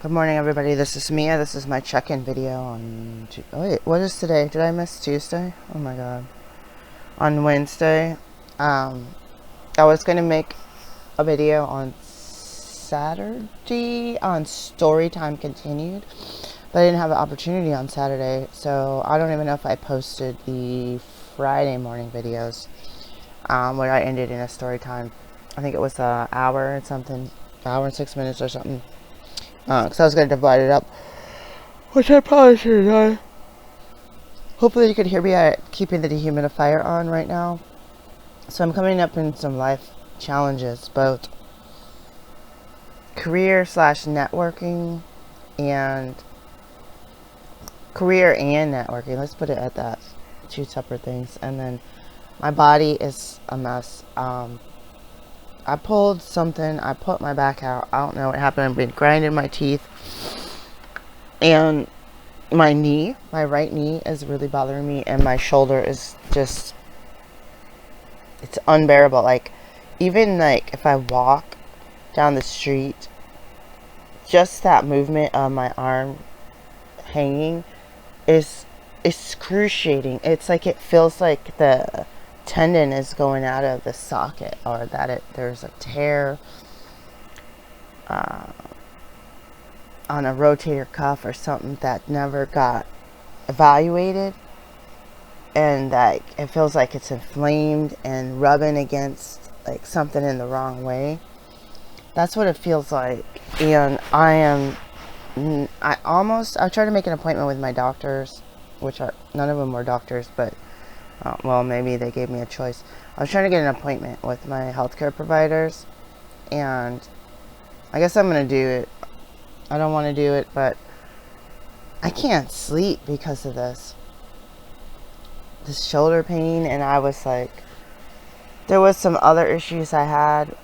Good morning, everybody. This is Mia. This is my check-in video on... Oh, wait, what is today? Did I miss Tuesday? Oh, my God. On Wednesday, I was going to make a video on Saturday on Storytime Continued, but I didn't have an opportunity on Saturday, so I don't even know if I posted the Friday morning videos where I ended in a story time. I think it was an hour and something, hour and 6 minutes or something. Because I was going to divide it up, which I probably should have done. Hopefully you could hear me at keeping the dehumidifier on right now. So I'm coming up in some life challenges, both career/networking and networking. Let's put it at that. Two separate things. And then my body is a mess. I pulled something. I put my back out. I don't know what happened. I've been grinding my teeth. And my knee, my right knee is really bothering me. And my shoulder is just, it's unbearable. Like, even like if I walk down the street, just that movement of my arm hanging is excruciating. It's like it feels like the tendon is going out of the socket, or that there's a tear on a rotator cuff or something that never got evaluated, and like it feels like it's inflamed and rubbing against like something in the wrong way. That's what it feels like. And I tried to make an appointment with my doctors, which are none of them were doctors, but well, maybe they gave me a choice. I was trying to get an appointment with my healthcare providers, and I guess I'm going to do it. I don't want to do it, but I can't sleep because of this shoulder pain. And I was like, there was some other issues I had,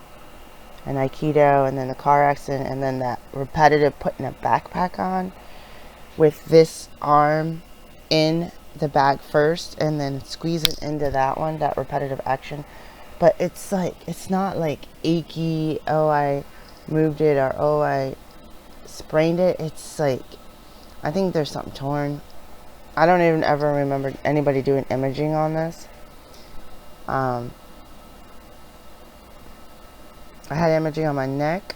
and Aikido, and then the car accident, and then that repetitive putting a backpack on with this arm in the bag first and then squeeze it into that one, that repetitive action. But it's like, it's not like achy, oh I moved it, or oh I sprained it. It's like, I think there's something torn. I don't even ever remember anybody doing imaging on this. I had imaging on my neck,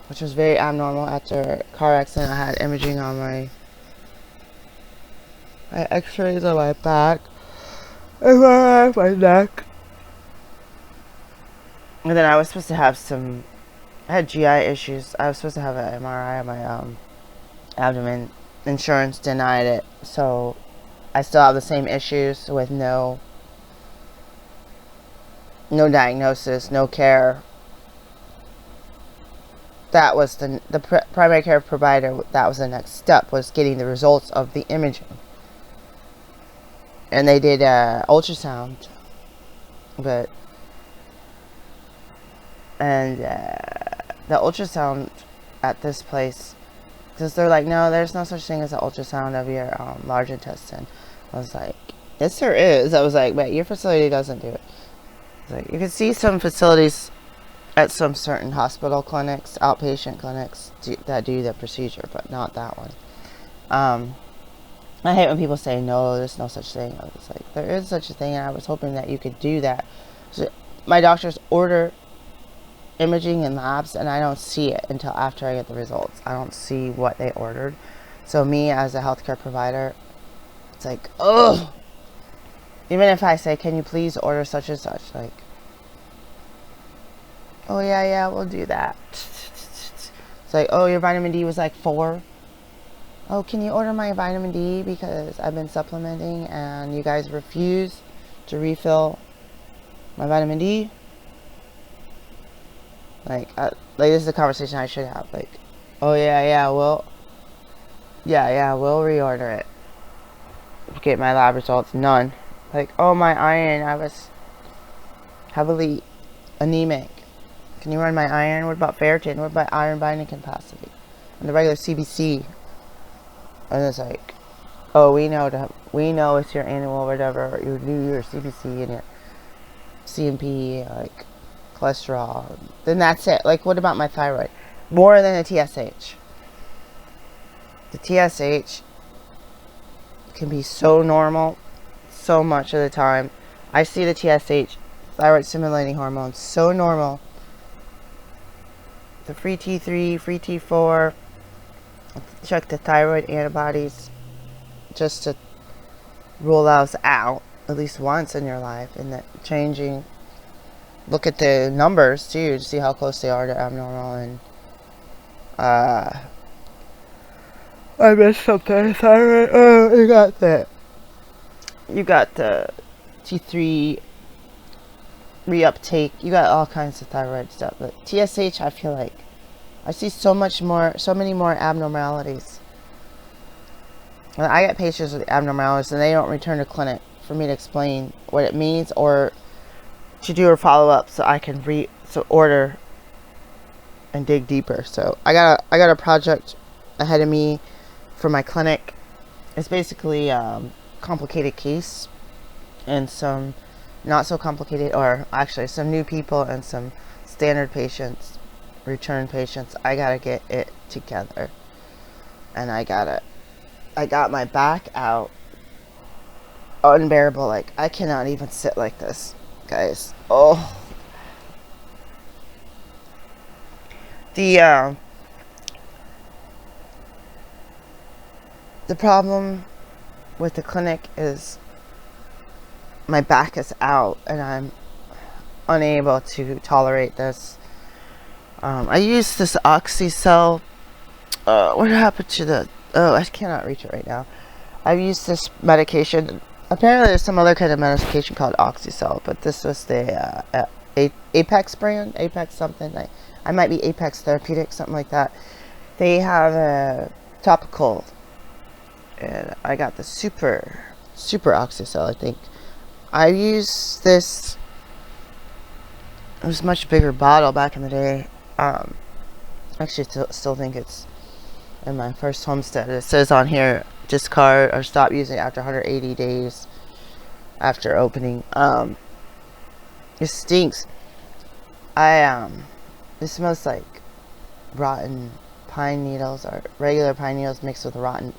which was very abnormal. After a car accident, I had imaging on my x-rays on my back, and my neck. And then I was supposed to have I had GI issues. I was supposed to have an MRI on my abdomen. Insurance denied it. So I still have the same issues with no diagnosis, no care. That was the primary care provider. That was the next step, was getting the results of the imaging. And they did ultrasound, the ultrasound at this place, because they're like, no, there's no such thing as an ultrasound of your large intestine. I was like, yes, there is. I was like, but your facility doesn't do it. I was like, you can see some facilities at some certain hospital clinics, outpatient clinics, that do the procedure, but not that one. I hate when people say, no, there's no such thing. I was like, there is such a thing, and I was hoping that you could do that. So my doctors order imaging and labs, and I don't see it until after I get the results. I don't see what they ordered. So me, as a healthcare provider, it's like, ugh. Even if I say, can you please order such and such? Like, oh, yeah, we'll do that. It's like, oh, your vitamin D was like 4. Oh, can you order my vitamin D because I've been supplementing and you guys refuse to my vitamin D? Like this is a conversation I should have. Like, oh we'll reorder it. Get my lab results. None. Like, oh, my iron, I was heavily anemic. Can you run my iron? What about ferritin? What about iron binding capacity? And the regular CBC. And it's like, oh, we know it's your annual whatever, you do your CBC and your CMP, like cholesterol. Then that's it. Like, what about my thyroid? More than a TSH. the TSH can be so normal so much of the time. I see the TSH, thyroid stimulating hormone, so normal. The free T3, free T4, check the thyroid antibodies just to rule those out at least once in your life, and that changing. Look at the numbers too to see how close they are to abnormal. And I missed something. Thyroid. Oh, you got that. You got the T3 reuptake. You got all kinds of thyroid stuff. But TSH, I feel like I see so many more abnormalities. When I get patients with abnormalities and they don't return to clinic for me to explain what it means or to do a follow-up so I can order and dig deeper. So I got a project ahead of me for my clinic. It's basically complicated case and some not so complicated, or actually some new people and some standard patients, return patients. I gotta get it together, and I got my back out unbearable. Like, I cannot even sit like this, guys. Oh, the problem with the clinic is my back is out and I'm unable to tolerate this. I use this Oxycell. What happened to the... Oh, I cannot reach it right now. I've used this medication. Apparently there's some other kind of medication called Oxycell, but this was the Apex brand. Apex something. I might be Apex Therapeutic, something like that. They have a topical, and I got the super Oxycell, I think. I used this... It was a much bigger bottle back in the day. Actually, still think it's in my first homestead. It says on here, discard or stop using it after 180 days after opening. It stinks. It smells like rotten pine needles, or regular pine needles mixed with rotten.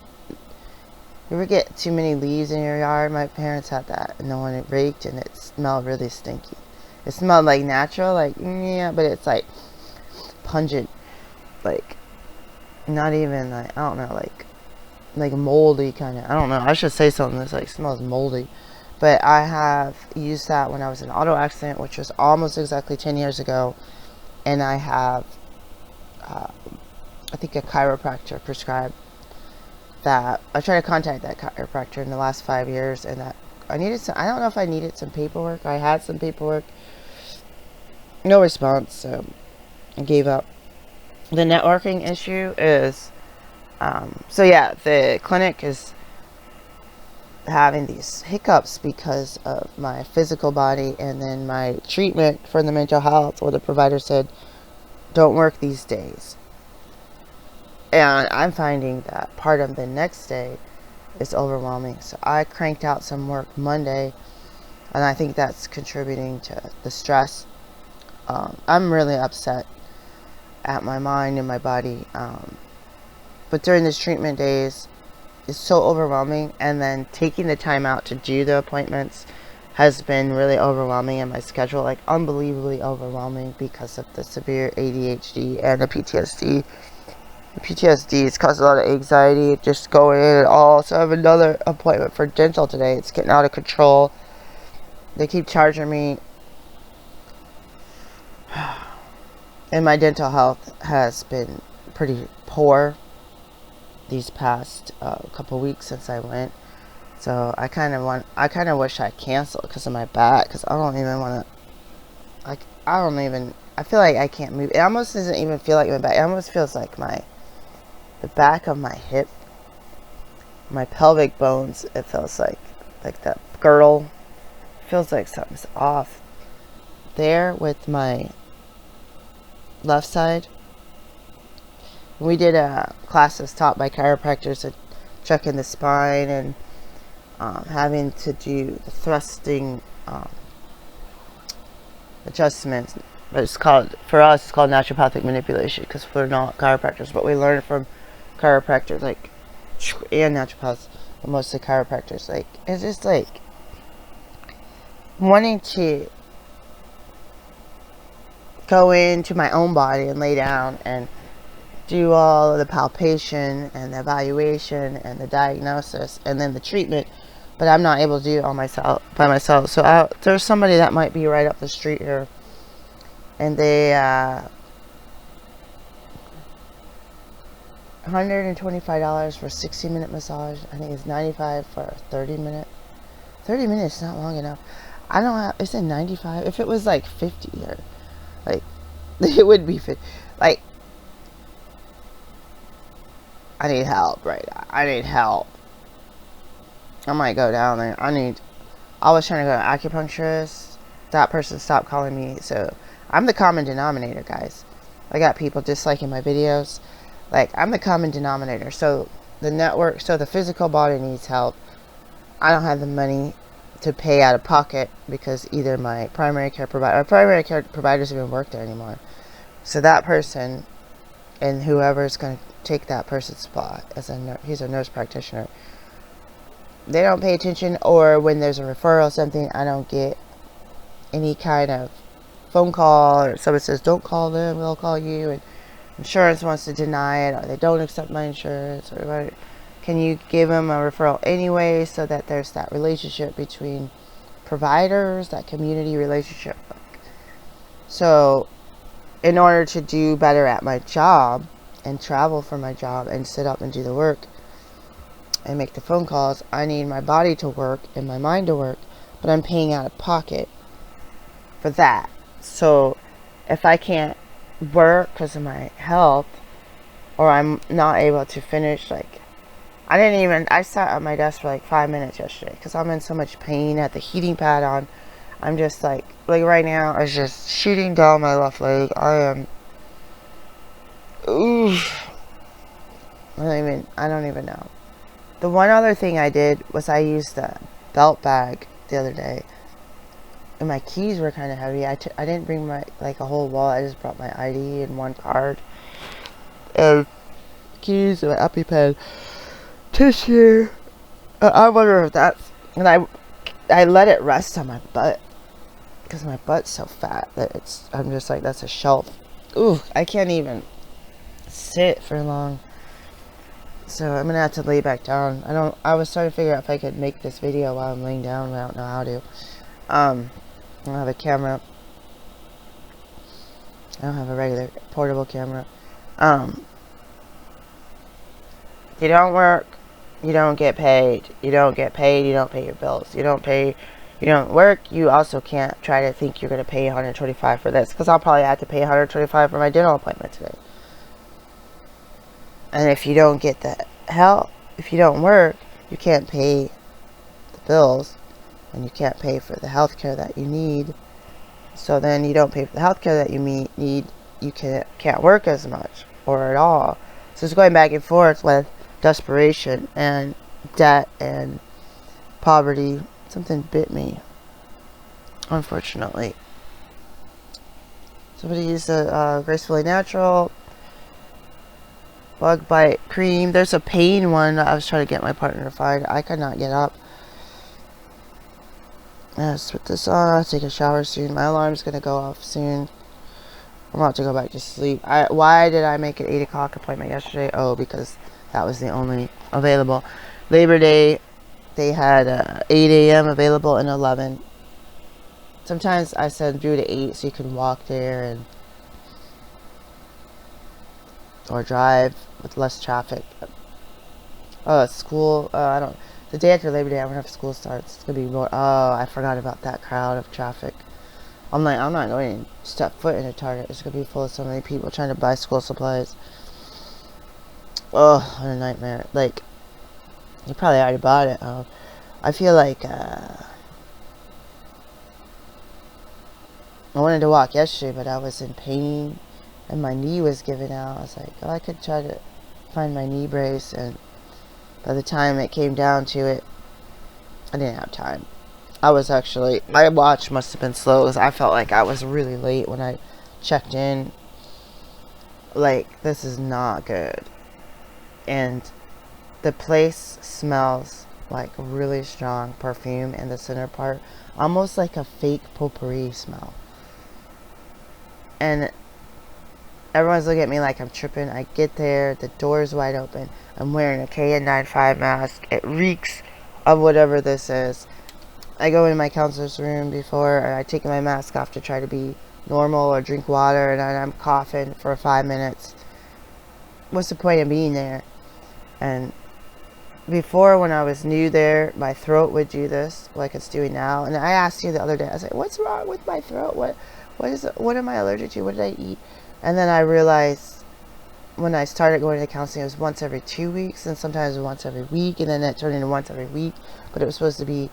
You ever get too many leaves in your yard? My parents had that, and no one had raked, and it smelled really stinky. It smelled like natural, like, yeah, but it's like pungent, like not even like, I don't know, like moldy kind of. I don't know. I should say something that's like smells moldy. But I have used that when I was in an auto accident, which was almost exactly 10 years ago, and I have, I think a chiropractor prescribed that. I tried to contact that chiropractor in the last 5 years, and that I needed some. I don't know if I needed some paperwork. I had some paperwork. No response, so I gave up. The networking issue is, so yeah, the clinic is having these hiccups because of my physical body, and then my treatment for the mental health, where the provider said, don't work these days. And I'm finding that part of the next day is overwhelming. So I cranked out some work Monday, and I think that's contributing to the stress. I'm really upset at my mind and my body. But during this treatment days, it's so overwhelming. And then taking the time out to do the appointments has been really overwhelming in my schedule. Like, unbelievably overwhelming because of the severe ADHD and the PTSD. The PTSD has caused a lot of anxiety, just going in and all. So I have another appointment for dental today. It's getting out of control. They keep charging me. And my dental health has been pretty poor these past couple weeks since I went. So I kind of wish I canceled because of my back, because I don't even want to, like, I feel like I can't move. It almost doesn't even feel like my back. It almost feels like the back of my hip, my pelvic bones, it feels like that girdle. Feels like something's off there with my left side. We did classes taught by chiropractors and checking the spine and having to do the thrusting adjustments. But it's called, for us, it's called naturopathic manipulation, because we're not chiropractors, but we learn from chiropractors, like and naturopaths, but mostly chiropractors. Like, it's just like wanting to go into my own body and lay down and do all of the palpation and the evaluation and the diagnosis and then the treatment, but I'm not able to do it all by myself. So there's somebody that might be right up the street here, and they $125 for a 60-minute massage. I think it's $95 for a 30-minute. 30 minutes is not long enough. I don't have, is it 95? If it was like 50 or like, it would be 50. Like, I need help right now. I need help. I might go down there. I was trying to go to acupuncturist. That person stopped calling me. So I'm the common denominator, guys. I got people disliking my videos. Like, I'm the common denominator. So the physical body needs help. I don't have the money to pay out of pocket because either my primary care provider doesn't even work there anymore. So that person and whoever's going to take that person's spot he's a nurse practitioner, they don't pay attention, or when there's a referral or something, I don't get any kind of phone call, or someone says, don't call them, they'll call you, and insurance wants to deny it, or they don't accept my insurance, or whatever. Can you give them a referral anyway, so that there's that relationship between providers, that community relationship. So in order to do better at my job and travel for my job and sit up and do the work and make the phone calls, I need my body to work and my mind to work, but I'm paying out of pocket for that. So if I can't work because of my health, or I'm not able to finish, like, I sat at my desk for like 5 minutes yesterday because I'm in so much pain. I had the heating pad on. I'm just like right now, I was just shooting down my left leg. I am, oof. I don't even know. The one other thing I did was I used the belt bag the other day, and my keys were kind of heavy. I didn't bring my, like, a whole wallet. I just brought my ID and one card, and keys, and my EpiPen, tissue. I wonder if that's, and I let it rest on my butt because my butt's so fat that I'm just like, that's a shelf. Ooh, I can't even sit for long. So I'm gonna have to lay back down. I was trying to figure out if I could make this video while I'm laying down, but I don't know how to. I don't have a camera. I don't have a regular portable camera. You don't work, you don't get paid. You don't get paid, you don't pay your bills. You don't work, you also can't try to think you're gonna pay $125 for this, because I'll probably have to pay $125 for my dental appointment today. And if you don't get the help, if you don't work, you can't pay the bills, and you can't pay for the health care that you need. So then you don't pay for the health care that you need, you can't work as much, or at all. So it's going back and forth with desperation and debt and poverty. Something bit me, unfortunately. Somebody used a Gracefully Natural bug bite cream. There's a pain one that I was trying to get my partner to find. I could not get up. Let's put this on. I'll take a shower soon. My alarm's gonna go off soon. I'm about to go back to sleep. Why did I make an 8 o'clock appointment yesterday? Oh, because that was the only available. Labor Day, they had 8 a.m. available and 11. Sometimes I said do to 8 so you can walk there or drive with less traffic. School, the day after Labor Day, I wonder if school starts. It's gonna be more. Oh, I forgot about that crowd of traffic. I'm not going to step foot in a Target. It's gonna be full of so many people trying to buy school supplies. Oh, what a nightmare. Like, you probably already bought it. Oh, I feel like, I wanted to walk yesterday, but I was in pain, and my knee was giving out. I was like, oh, I could try to find my knee brace, and by the time it came down to it, I didn't have time. My watch must have been slow, because I felt like I was really late when I checked in. Like, this is not good. And the place smells like really strong perfume in the center part, almost like a fake potpourri smell. And everyone's looking at me like I'm tripping. I get there, the door's wide open. I'm wearing a KN95 mask. It reeks of whatever this is. I go in my counselor's room before, I take my mask off to try to be normal or drink water, and I'm coughing for 5 minutes. What's the point of being there? And before, when I was new there, my throat would do this like it's doing now. And I asked you the other day, I was like, what's wrong with my throat? What am I allergic to? What did I eat? And then I realized when I started going to counseling, it was once every 2 weeks, and sometimes once every week, and then it turned into once every week. But it was supposed to be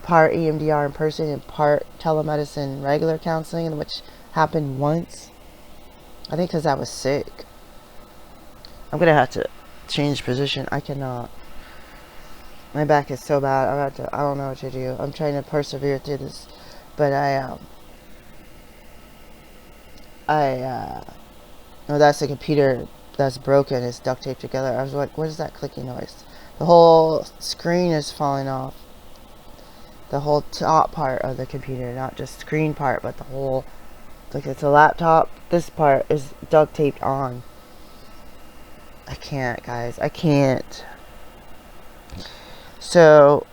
part EMDR in person and part telemedicine regular counseling, which happened once. I think because I was sick. I'm going to have to change position. I cannot. My back is so bad. I don't know what to do. I'm trying to persevere through this. But no, that's the computer that's broken. It's duct taped together. I was like, what is that clicking noise? The whole screen is falling off. The whole top part of the computer, not just screen part, but the whole, like it's a laptop. This part is duct taped on. I can't, guys. I can't. So,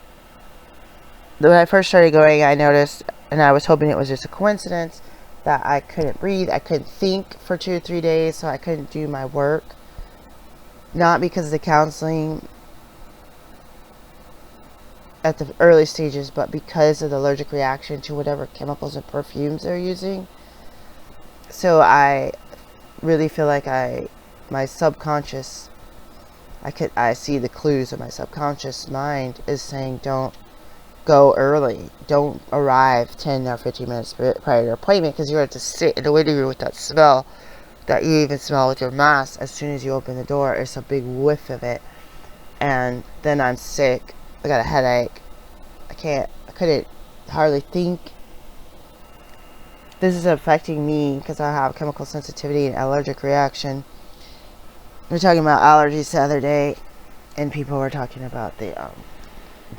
when I first started going, I noticed, and I was hoping it was just a coincidence, that I couldn't breathe. I couldn't think for 2 or 3 days, so I couldn't do my work. Not because of the counseling at the early stages, but because of the allergic reaction to whatever chemicals and perfumes they're using. So I really feel like my subconscious, I see the clues of my subconscious mind is saying, don't go early. Don't arrive 10 or 15 minutes prior to your appointment, because you're going to sit in the waiting room with that smell that you even smell with your mask. As soon as you open the door, it's a big whiff of it. And then I'm sick. I got a headache. I couldn't hardly think. This is affecting me because I have chemical sensitivity and allergic reaction. We were talking about allergies the other day, and people were talking about the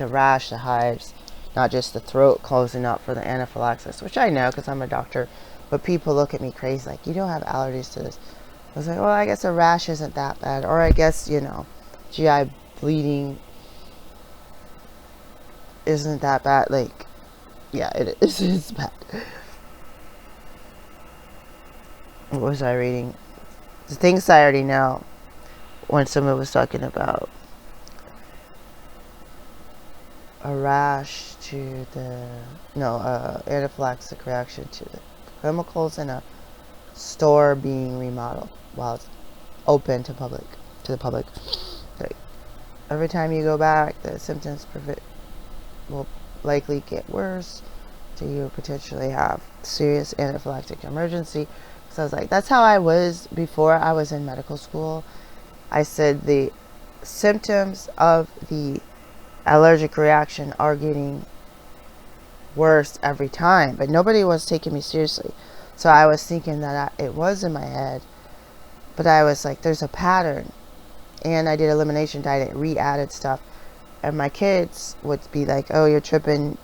rash, the hives, not just the throat closing up for the anaphylaxis, which I know because I'm a doctor, but people look at me crazy like, you don't have allergies to this. I was like, well, I guess a rash isn't that bad, or I guess, GI bleeding isn't that bad. Like, yeah, it is. It's bad. What was I reading? The things I already know. When someone was talking about a rash to anaphylactic reaction to the chemicals in a store being remodeled while it's open to the public. Like, every time you go back, the symptoms will likely get worse till you potentially have serious anaphylactic emergency. So I was like, that's how I was before I was in medical school. I said the symptoms of the allergic reaction are getting worse every time, but nobody was taking me seriously. So I was thinking that it was in my head, but I was like, there's a pattern. And I did elimination diet, re-added stuff. And my kids would be like, oh, you're tripping,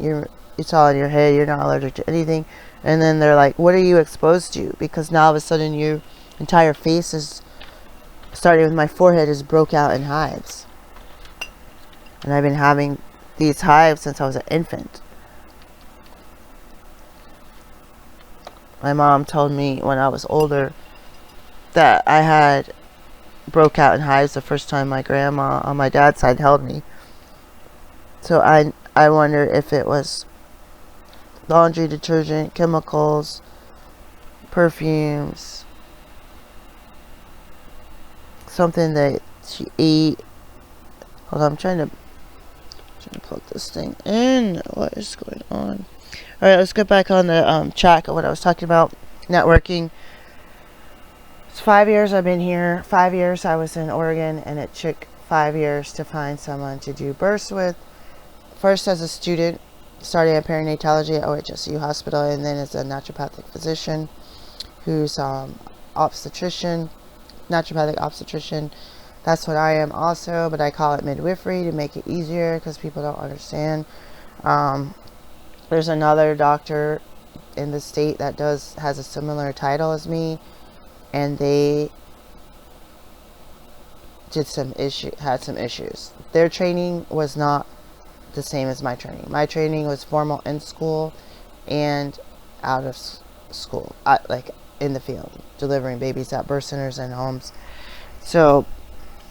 it's all in your head, you're not allergic to anything. And then they're like, what are you exposed to? Because now all of a sudden your entire face is, starting with my forehead, is broke out in hives. And I've been having these hives since I was an infant. My mom told me when I was older that I had broke out in hives the first time my grandma on my dad's side held me. So I wonder if it was laundry detergent, chemicals, perfumes, something that she ate. Hold on, I'm trying to plug this thing in. What is going on? Alright, let's get back on the track of what I was talking about. Networking. It's 5 years I've been here. 5 years I was in Oregon, and it took 5 years to find someone to do births with. First as a student, starting at perinatology at OHSU Hospital, and then as a naturopathic physician who's naturopathic obstetrician, That's what I am also, but I call it midwifery to make it easier because people don't understand. There's another doctor in the state that has a similar title as me, and they had some issues. Their training was not the same as my training. My training was formal in school and out of school, like in the field, delivering babies at birth centers and homes. So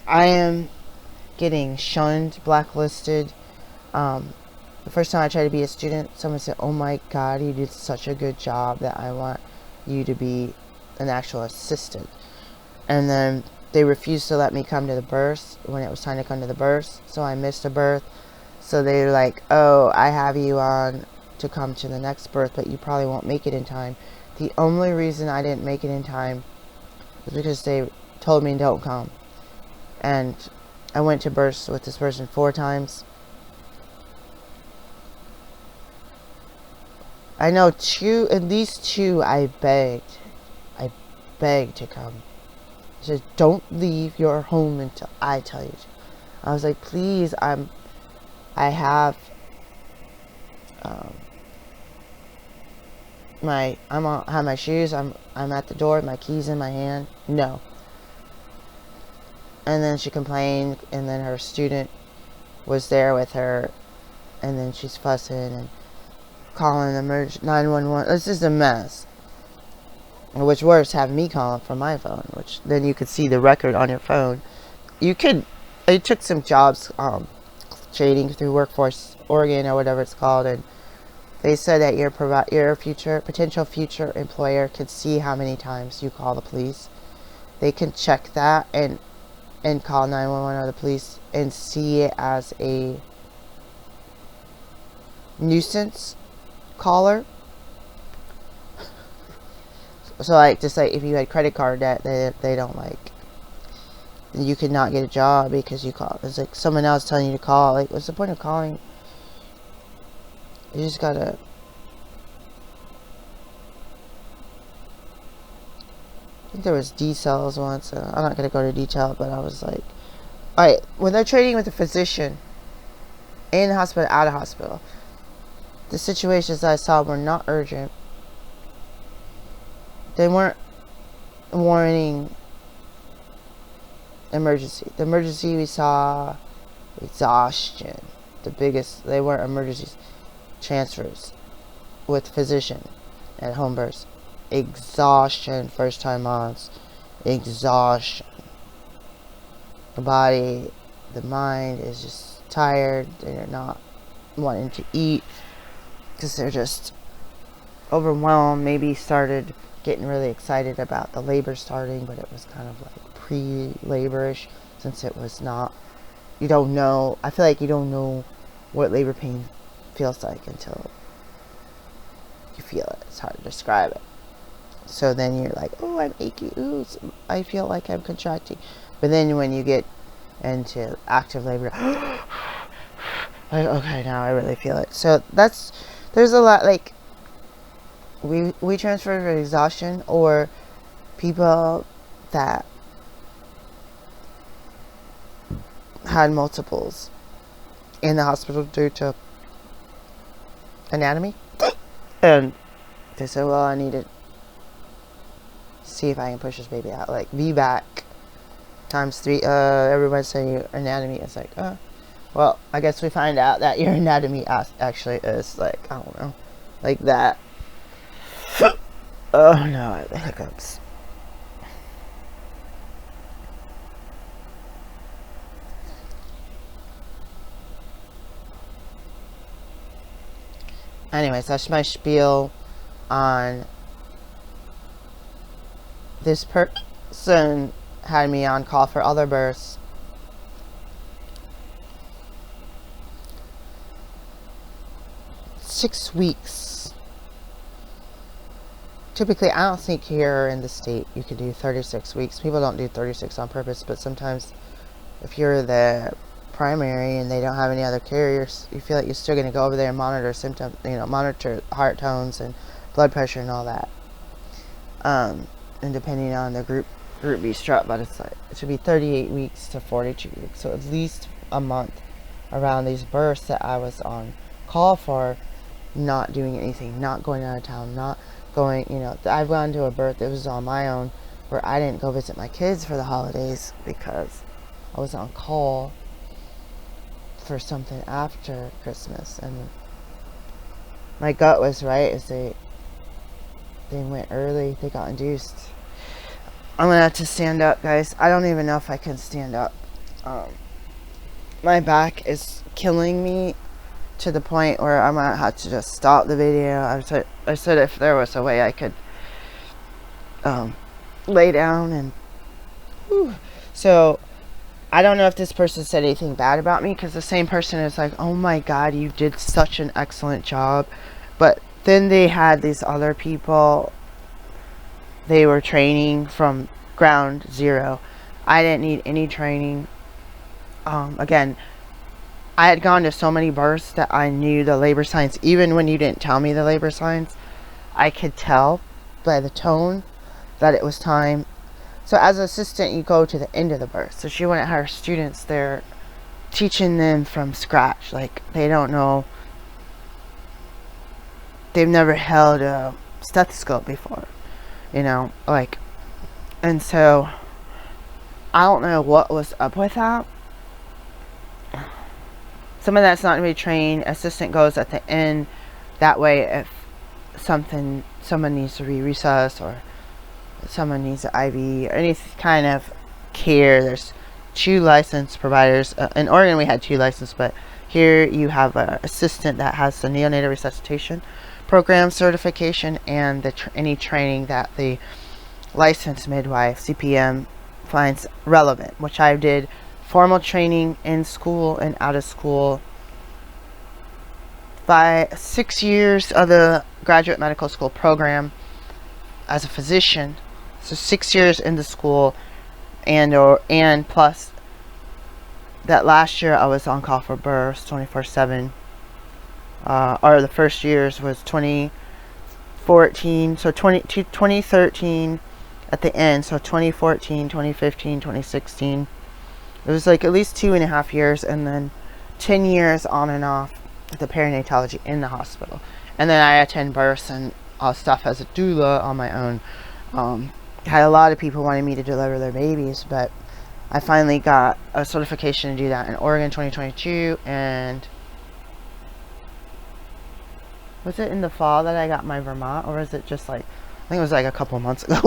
I am getting shunned, blacklisted. The first time I tried to be a student, someone said, "Oh my God, you did such a good job that I want you to be an actual assistant." And then they refused to let me come to the birth when it was time to come to the birth. So I missed a birth. So they were like, "Oh, I have you on to come to the next birth, but you probably won't make it in time." The only reason I didn't make it in time was because they told me don't come. And I went to births with this person 4 times. I know at least two I begged to come. I said, "Don't leave your home until I tell you to." I was like, "Please, I have my shoes, I'm at the door, my keys in my hand." No. And then she complained, and then her student was there with her, and then she's fussing and calling 911. This is a mess. Which worse, have me calling from my phone, which then you could see the record on your phone. I took some jobs trading through Workforce Oregon or whatever it's called, and they said that your potential future employer could see how many times you call the police. They can check that and call 911 or the police and see it as a nuisance caller. So like, just like if you had credit card debt, they don't like, you could not get a job because you called. It's like someone else telling you to call. Like, what's the point of calling? You just gotta. I think there was D-cells once. I'm not gonna go into detail, but I was like, all right, when they're trading with a physician in the hospital, out of hospital, the situations that I saw were not urgent. They weren't warning emergency. The emergency we saw, exhaustion. They weren't emergencies. Transfers with physician at home births. Exhaustion, first time moms. Exhaustion. The body, the mind is just tired. They're not wanting to eat because they're just overwhelmed. Maybe started getting really excited about the labor starting, but it was kind of like pre-laborish, since it was not, you don't know, I feel like you don't know what labor pain feels like until you feel it. It's hard to describe it. So then you're like, "Oh, I'm achy, ooh, I feel like I'm contracting." But then when you get into active labor, like, okay, now I really feel it. So there's a lot, like, we transfer for exhaustion, or people that had multiples in the hospital due to anatomy, and they said, "Well, I need to see if I can push this baby out." Like VBAC times 3. Everyone's saying your anatomy is like, well, I guess we find out that your anatomy actually is like, I don't know, like that. Oh no, I have the hiccups. Anyways, that's my spiel on this person had me on call for other births. Six weeks. Typically, I don't think here in the state you could do 36 weeks. People don't do 36 on purpose, but sometimes if you're the primary and they don't have any other carriers, you feel like you're still going to go over there and monitor symptoms, monitor heart tones and blood pressure and all that. And depending on the group group B strep, but it's like it should be 38 weeks to 42 weeks, so at least a month around these births that I was on call for, not doing anything, not going out of town, not going, I've gone to a birth that was on my own where I didn't go visit my kids for the holidays because I was on call for something after Christmas, and my gut was right as they went early, they got induced. I'm gonna have to stand up, guys. I don't even know if I can stand up. My back is killing me to the point where I might have to just stop the video. I said if there was a way I could lay down and whew. So I don't know if this person said anything bad about me, because the same person is like, oh my god, you did such an excellent job. But then they had these other people they were training from ground zero. I didn't need any training. Again, I had gone to so many births that I knew the labor signs. Even when you didn't tell me the labor signs, I could tell by the tone that it was time. So as an assistant, you go to the end of the birth. So she wanted her students there, teaching them from scratch. Like, they don't know. They've never held a stethoscope before. And so I don't know what was up with that. Someone that's not going to be trained, assistant goes at the end. That way, if someone needs to be resusc, or someone needs an IV, or any kind of care, there's 2 licensed providers. In Oregon, we had 2 licensed, but here you have an assistant that has the neonatal resuscitation program certification and any training that the licensed midwife, CPM, finds relevant, which I did formal training in school and out of school. By 6 years of the graduate medical school program as a physician, so 6 years in the school, and plus that last year I was on call for births 24/7. Or the first years was 2014, so 2013 at the end, so 2014, 2015, 2016. It was like at least 2.5 years, and then 10 years on and off with the perinatology in the hospital. And then I attend births and all stuff as a doula on my own. Had a lot of people wanting me to deliver their babies, but I finally got a certification to do that in Oregon 2022, and was it in the fall that I got my Vermont, or was it just like, I think it was like a couple months ago.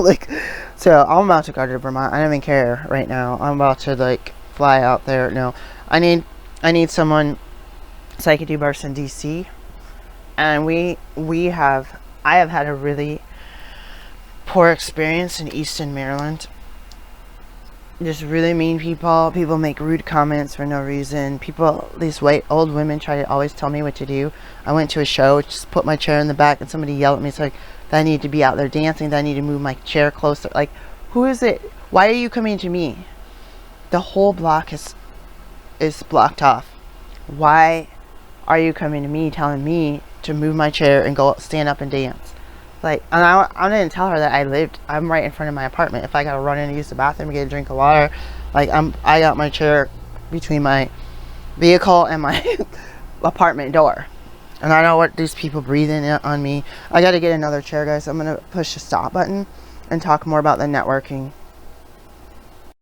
So I'm about to go to Vermont. I don't even care right now. I'm about to fly out there. No, I need someone so I could do births in DC. And I have had a really poor experience in Easton, Maryland. Just really mean people. People make rude comments for no reason. These white old women try to always tell me what to do. I went to a show, just put my chair in the back, and somebody yelled at me. It's like, that I need to be out there dancing, that I need to move my chair closer. Like, who is it? Why are you coming to me? The whole block is blocked off. Why are you coming to me, telling me to move my chair and go stand up and dance? And I didn't tell her that I'm right in front of my apartment. If I gotta run in and use the bathroom and get a drink of water, I got my chair between my vehicle and my apartment door. And I don't want these people breathing on me. I gotta get another chair, guys. I'm gonna push the stop button and talk more about the networking